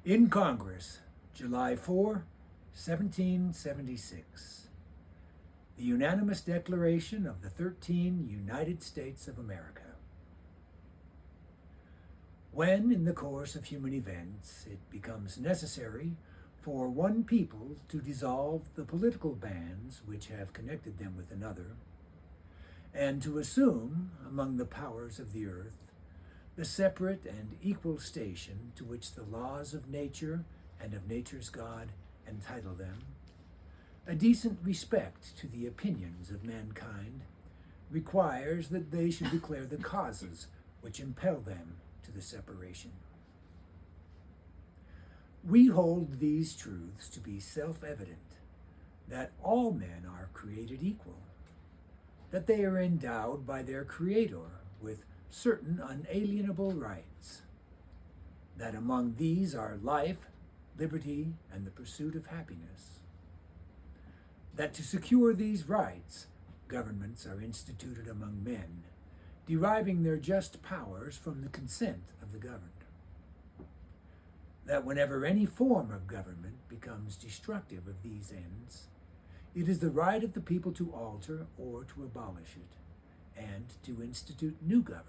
In Congress, July 4, 1776. The unanimous declaration of the 13 United States of America. When, in the course of human events, it becomes necessary for one people to dissolve the political bands which have connected them with another, and to assume, among the powers of the earth, the separate and equal station to which the laws of nature and of nature's God entitle them, a decent respect to the opinions of mankind requires that they should declare the causes which impel them to the separation. We hold these truths to be self-evident, that all men are created equal, that they are endowed by their Creator with certain unalienable rights, that among these are life, liberty, and the pursuit of happiness, that to secure these rights, governments are instituted among men, deriving their just powers from the consent of the governed, that whenever any form of government becomes destructive of these ends, it is the right of the people to alter or to abolish it, and to institute new government,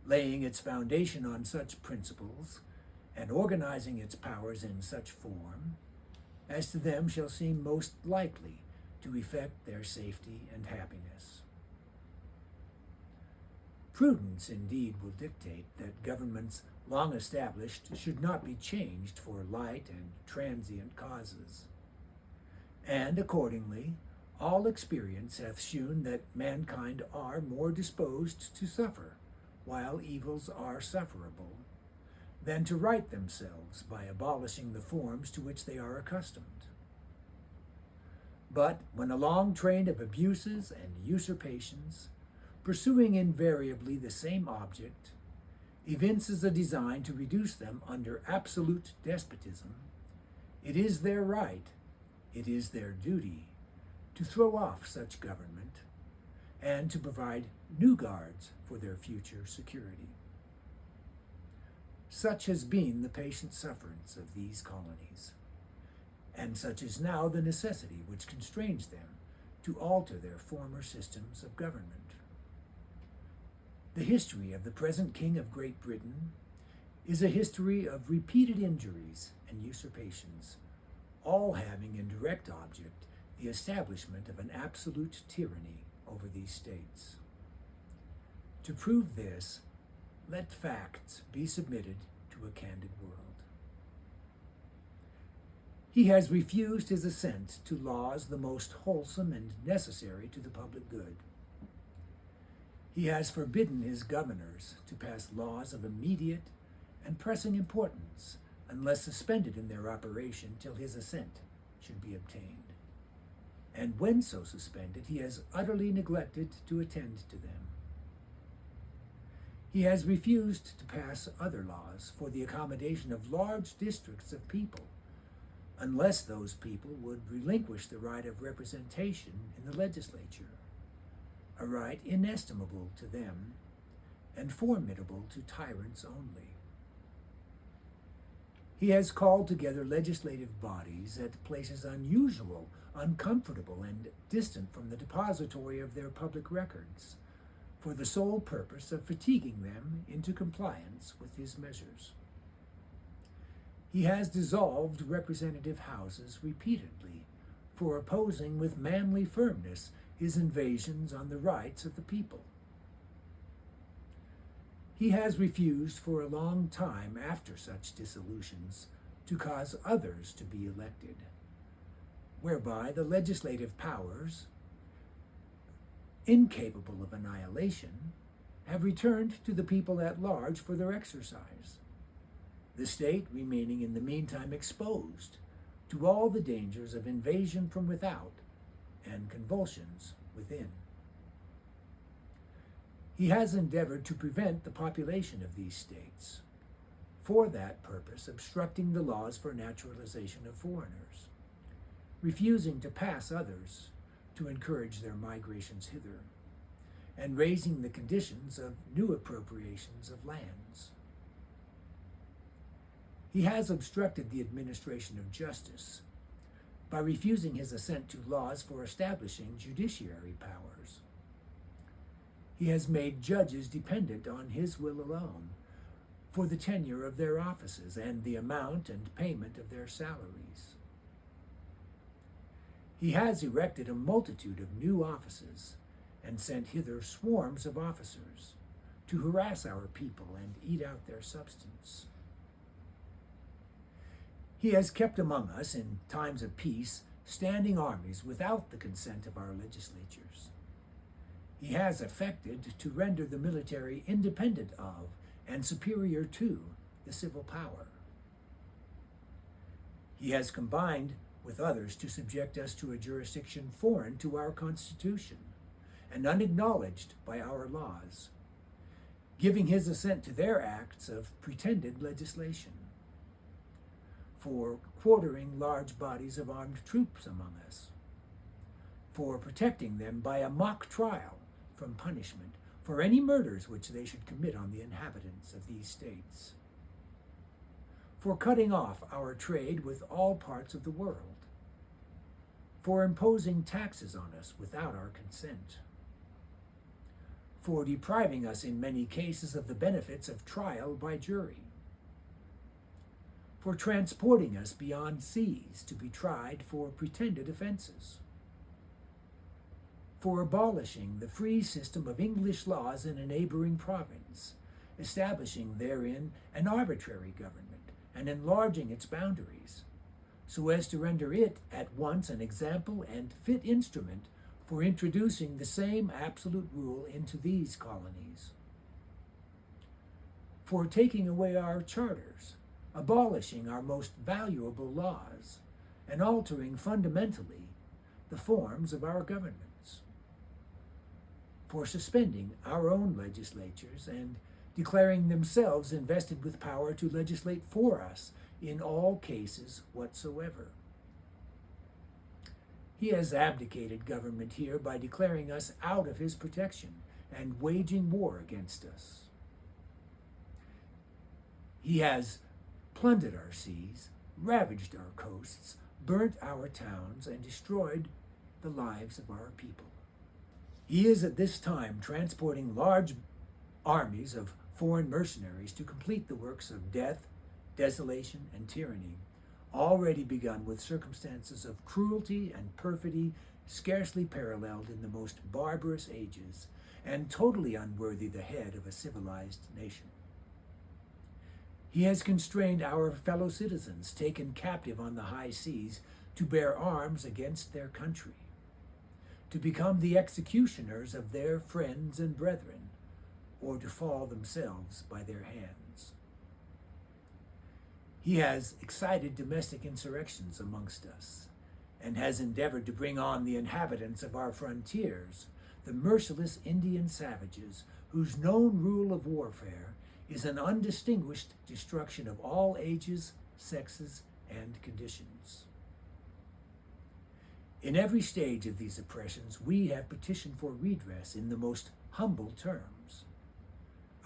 laying its foundation on such principles and organizing its powers in such form as to them shall seem most likely to effect their safety and happiness. Prudence indeed will dictate that governments long established should not be changed for light and transient causes, and accordingly all experience hath shewn that mankind are more disposed to suffer, while evils are sufferable, than to right themselves by abolishing the forms to which they are accustomed. But when a long train of abuses and usurpations, pursuing invariably the same object, evinces a design to reduce them under absolute despotism, it is their right, it is their duty, to throw off such government, and to provide new guards for their future security. Such has been the patient sufferance of these colonies, and such is now the necessity which constrains them to alter their former systems of government. The history of the present King of Great Britain is a history of repeated injuries and usurpations, all having in direct object the establishment of an absolute tyranny over these states. To prove this, let facts be submitted to a candid world. He has refused his assent to laws the most wholesome and necessary to the public good. He has forbidden his governors to pass laws of immediate and pressing importance unless suspended in their operation till his assent should be obtained. And when so suspended, he has utterly neglected to attend to them. He has refused to pass other laws for the accommodation of large districts of people, unless those people would relinquish the right of representation in the legislature, a right inestimable to them and formidable to tyrants only. He has called together legislative bodies at places unusual, uncomfortable, and distant from the depository of their public records, for the sole purpose of fatiguing them into compliance with his measures. He has dissolved representative houses repeatedly for opposing with manly firmness his invasions on the rights of the people. He has refused for a long time after such dissolutions to cause others to be elected, whereby the legislative powers, incapable of annihilation, have returned to the people at large for their exercise, the state remaining in the meantime exposed to all the dangers of invasion from without and convulsions within. He has endeavored to prevent the population of these states, for that purpose obstructing the laws for naturalization of foreigners, refusing to pass others to encourage their migrations hither, and raising the conditions of new appropriations of lands. He has obstructed the administration of justice by refusing his assent to laws for establishing judiciary powers. He has made judges dependent on his will alone for the tenure of their offices and the amount and payment of their salaries. He has erected a multitude of new offices and sent hither swarms of officers to harass our people and eat out their substance. He has kept among us, in times of peace, standing armies without the consent of our legislatures. He has affected to render the military independent of and superior to the civil power. He has combined with others to subject us to a jurisdiction foreign to our Constitution and unacknowledged by our laws, giving his assent to their acts of pretended legislation, for quartering large bodies of armed troops among us, for protecting them by a mock trial from punishment for any murders which they should commit on the inhabitants of these states, for cutting off our trade with all parts of the world, for imposing taxes on us without our consent, for depriving us in many cases of the benefits of trial by jury, for transporting us beyond seas to be tried for pretended offenses, for abolishing the free system of English laws in a neighboring province, establishing therein an arbitrary government and enlarging its boundaries, so as to render it at once an example and fit instrument for introducing the same absolute rule into these colonies, for taking away our charters, abolishing our most valuable laws, and altering fundamentally the forms of our governments, for suspending our own legislatures and declaring themselves invested with power to legislate for us in all cases whatsoever. He has abdicated government here by declaring us out of his protection and waging war against us. He has plundered our seas, ravaged our coasts, burnt our towns, and destroyed the lives of our people. He is at this time transporting large armies of foreign mercenaries to complete the works of death, desolation, and tyranny, already begun with circumstances of cruelty and perfidy scarcely paralleled in the most barbarous ages, and totally unworthy the head of a civilized nation. He has constrained our fellow citizens, taken captive on the high seas, to bear arms against their country, to become the executioners of their friends and brethren, or to fall themselves by their hands. He has excited domestic insurrections amongst us, and has endeavored to bring on the inhabitants of our frontiers, the merciless Indian savages, whose known rule of warfare is an undistinguished destruction of all ages, sexes, and conditions. In every stage of these oppressions, we have petitioned for redress in the most humble terms.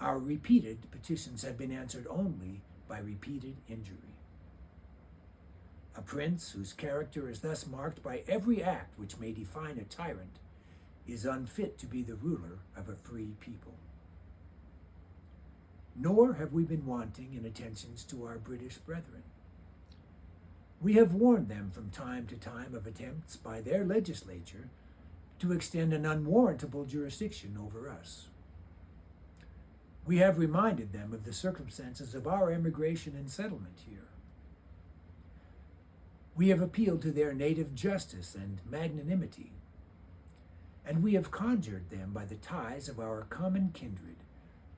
Our repeated petitions have been answered only by repeated injury. A prince whose character is thus marked by every act which may define a tyrant is unfit to be the ruler of a free people. Nor have we been wanting in attentions to our British brethren. We have warned them from time to time of attempts by their legislature to extend an unwarrantable jurisdiction over us. We have reminded them of the circumstances of our emigration and settlement here. We have appealed to their native justice and magnanimity, and we have conjured them by the ties of our common kindred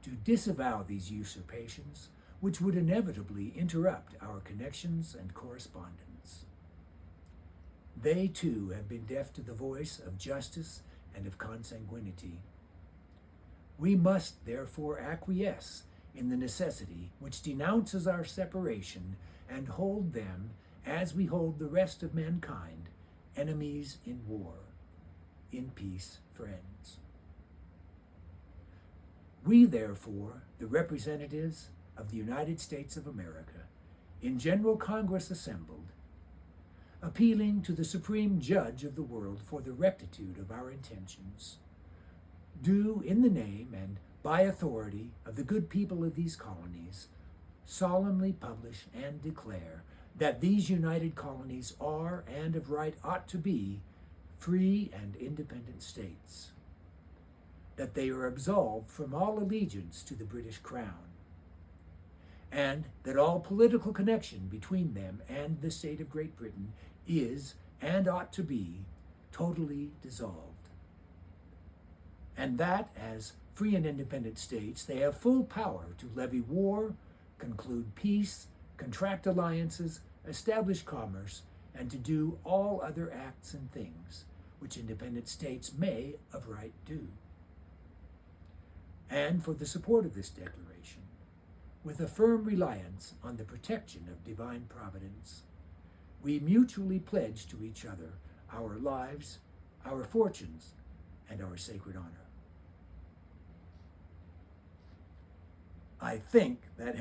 to disavow these usurpations, which would inevitably interrupt our connections and correspondence. They too have been deaf to the voice of justice and of consanguinity. We must therefore acquiesce in the necessity which denounces our separation and hold them, as we hold the rest of mankind, enemies in war, in peace friends. We, therefore, the representatives of the United States of America, in General Congress assembled, appealing to the Supreme Judge of the world for the rectitude of our intentions, do in the name and by authority of the good people of these colonies solemnly publish and declare that these united colonies are and of right ought to be free and independent states, that they are absolved from all allegiance to the British Crown, and that all political connection between them and the state of Great Britain is and ought to be totally dissolved, and that as free and independent states they have full power to levy war, conclude peace, contract alliances, establish commerce, and to do all other acts and things which independent states may of right do. And for the support of this declaration, with a firm reliance on the protection of divine providence, we mutually pledge to each other our lives, our fortunes, and our sacred honor. I think that